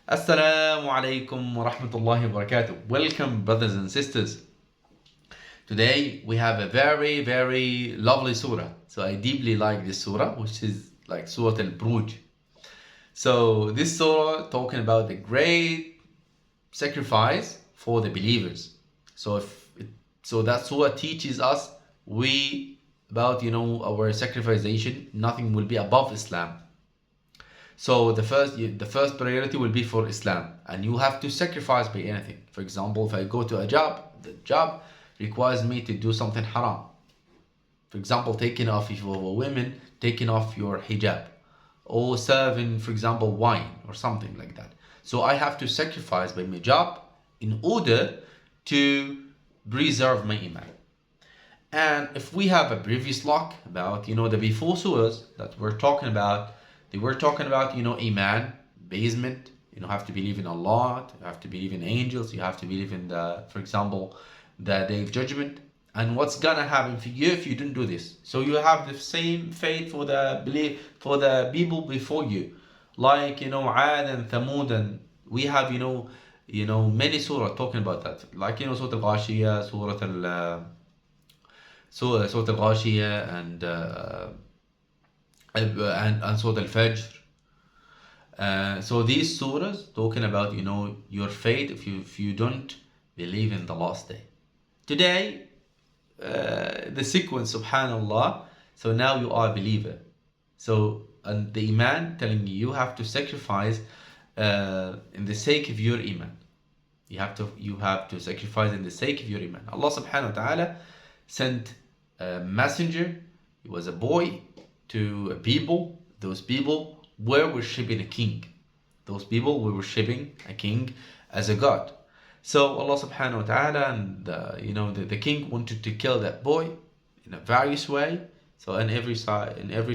Assalamu alaikum wa rahmatullahi wa barakatuh. Welcome, brothers and sisters. Today we have a very, very lovely surah. So I deeply like this surah, which is like Surah Albroj. So this surah talking about the great sacrifice for the believers. So that surah teaches us we about our sacrification. Nothing will be above Islam. So the first priority will be for Islam, and you have to sacrifice by anything. For example, if I go to a job, the job requires me to do something haram. For example, taking off, if you are a woman, taking off your hijab, or serving, for example, wine or something like that. So I have to sacrifice by my job in order to preserve my iman. And if we have a previous talk about the before surahs that we're talking about, they were talking about iman, basement. You have to believe in Allah, you have to believe in angels, you have to believe in for example, the day of judgment, and what's gonna happen for you if you don't do this. So you have the same fate for the people before you, like Ad and Thamud, and we have many surah talking about that, like Surah Al-Ghashiyah, Surah Al-Ghashiyah, and Surah Al-Fajr. So these surahs talking about your fate if you don't believe in the last day. Today, the sequence, subhanallah. So now you are a believer. So and the iman telling you have to sacrifice in the sake of your iman. You have to sacrifice in the sake of your iman. Allah subhanahu wa ta'ala sent a messenger. He was a boy to a people. Those people were worshipping a king. Those people were worshipping a king as a god. So Allah subhanahu wa ta'ala and the king wanted to kill that boy in a various way. So in every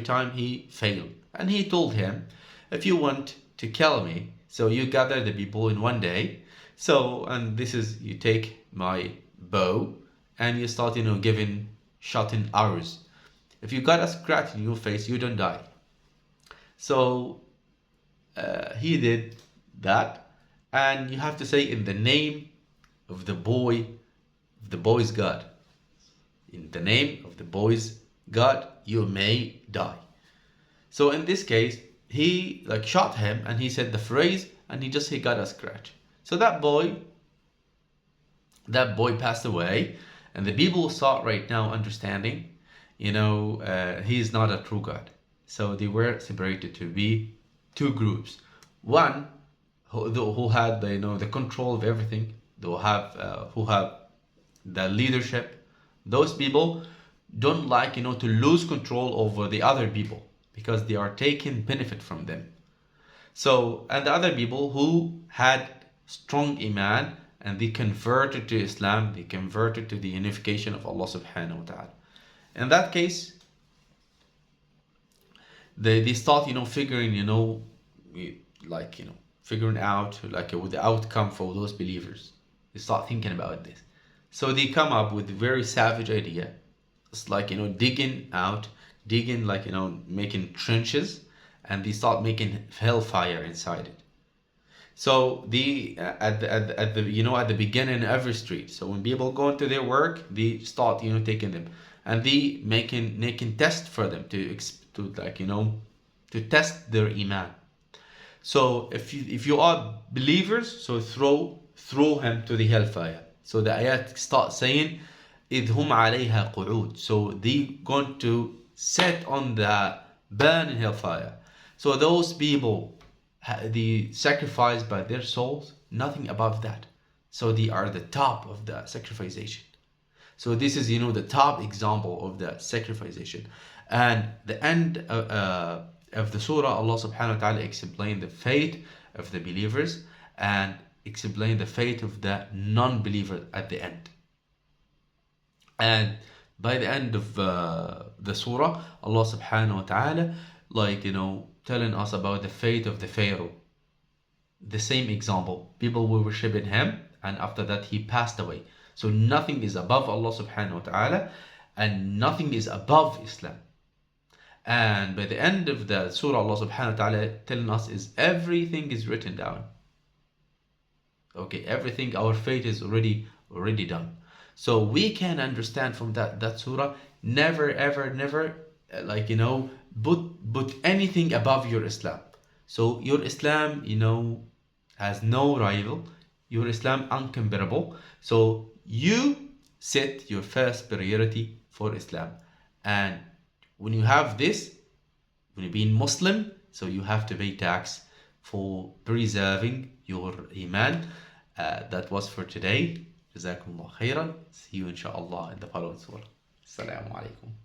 time he failed. And he told him, if you want to kill me, so you gather the people in one day. So, and this is, you take my bow and you start shooting arrows. If you got a scratch in your face, you don't die. So he did that, and you have to say in the name of the boy's God. In the name of the boy's God, you may die. So in this case, he shot him, and he said the phrase, and he got a scratch. So that boy passed away, and the people start right now understanding. He is not a true God. So they were separated to be two groups. One who had the control of everything, who have the leadership. Those people don't like to lose control over the other people because they are taking benefit from them. So, and the other people who had strong iman and they converted to Islam, they converted to the unification of Allah subhanahu wa ta'ala. In that case, they start figuring figuring out with the outcome for those believers. They start thinking about this. So they come up with a very savage idea. It's digging making trenches, and they start making hellfire inside it. So the at the beginning of every street. So when people go into their work, they start taking them, and they making test for them to test their iman. So if you are believers, so throw him to the hellfire. So the ayat start saying, إِذْ هُمْ عَلَيْهَا قُعُودٌ. So they going to set on the burning hellfire. So those people, they sacrifice by their souls, nothing above that. So they are the top of the sacrification. So this is the top example of the sacrification. And the end of the surah, Allah subhanahu wa ta'ala explained the fate of the believers and explained the fate of the non-believer at the end. And by the end of the surah, Allah subhanahu wa ta'ala telling us about the fate of the Pharaoh. The same example. People were worshipping him, and after that he passed away. So nothing is above Allah subhanahu wa ta'ala, and nothing is above Islam. And by the end of the surah, Allah subhanahu wa ta'ala telling us is everything is written down. Okay, everything, our fate is already done. So we can understand from that surah, never ever never put anything above your Islam. So your Islam, has no rival. Your Islam uncomparable. So you set your first priority for Islam. And when you have this, when you're being Muslim, so you have to pay tax for preserving your iman. That was for today. جزاكم الله خيرا. See you inshallah in the following surah. Assalamu alaikum.